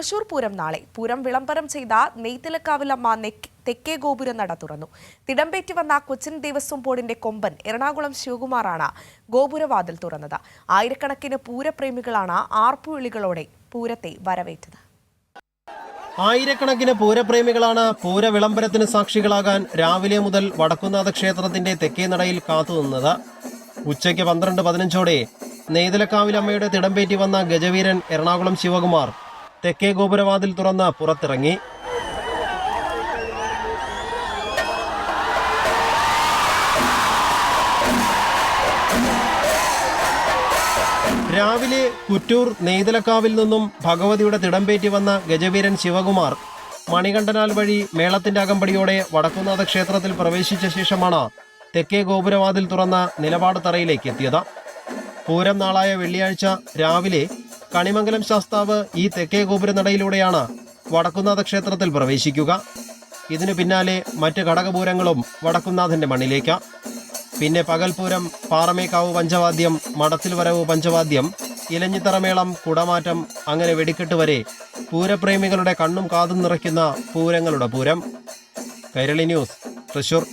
തൃശൂർ പൂരം നാളെ. പൂരം വിളംബരം ചെയ്ത നെയ്തലക്കാവിലമ്മ തെക്കേ ഗോപുര നട തുറന്നു. തിടമ്പേറ്റി വന്ന കൊച്ചിൻ ദേവസ്വം ബോർഡിന്റെ കൊമ്പൻ എറണാകുളം ശിവകുമാറാണ് ഗോപുരവാതിൽ തുറന്നത്. ആയിരക്കണക്കിന് പൂരപ്രേമികളാണ് ആർപ്പുവിളികളോടെ പൂരത്തെ വരവേറ്റത്. ആയിരക്കണക്കിന് പൂരപ്രേമികളാണ് പൂര വിളംബരത്തിന് സാക്ഷികളാകാൻ രാവിലെ മുതൽ വടക്കുന്നാഥ ക്ഷേത്രത്തിന്റെ തെക്കേ നടയിൽ കാത്തുനിന്നത്. ഉച്ചയ്ക്ക് 12:15 നെയ്തലക്കാവിലമ്മയുടെ തിടമ്പേറ്റി വന്ന ഗജവീരൻ എറണാകുളം ശിവകുമാർ തെക്കേ ഗോപുരവാതിൽ തുറന്ന് പുറത്തിറങ്ങി. രാവിലെ കുറ്റൂർ നെയ്തലക്കാവിൽ നിന്നും ഭഗവതിയുടെ തിടമ്പേറ്റി വന്ന ഗജവീരൻ ശിവകുമാർ മണികണ്ഠനാൽ വഴി മേളത്തിന്റെ അകമ്പടിയോടെ വടക്കുന്നാഥ ക്ഷേത്രത്തിൽ പ്രവേശിച്ച ശേഷമാണ് തെക്കേ ഗോപുരവാതിൽ തുറന്ന നിലപാട് തറയിലേക്ക് എത്തിയത്. പൂരം നാളായ വെള്ളിയാഴ്ച രാവിലെ കണിമംഗലം ശാസ്താവ് ഈ തെക്കേ ഗോപുരനടയിലൂടെയാണ് വടക്കുന്നാഥ ക്ഷേത്രത്തിൽ പ്രവേശിക്കുക. ഇതിനു പിന്നാലെ മറ്റ് ഘടകപൂരങ്ങളും വടക്കുന്നാഥന്റെ മണ്ണിലേക്ക്. പിന്നെ പകൽപൂരം, പാറമേക്കാവ് പഞ്ചവാദ്യം, മടത്തിൽ വരവ് പഞ്ചവാദ്യം, ഇലഞ്ഞിത്തറമേളം, കുടമാറ്റം, അങ്ങനെ വെടിക്കെട്ട് വരെ പൂരപ്രേമികളുടെ കണ്ണും കാതും നിറയ്ക്കുന്ന പൂരങ്ങളുടെ പൂരം. കൈരളി ന്യൂസ്, തൃശൂർ.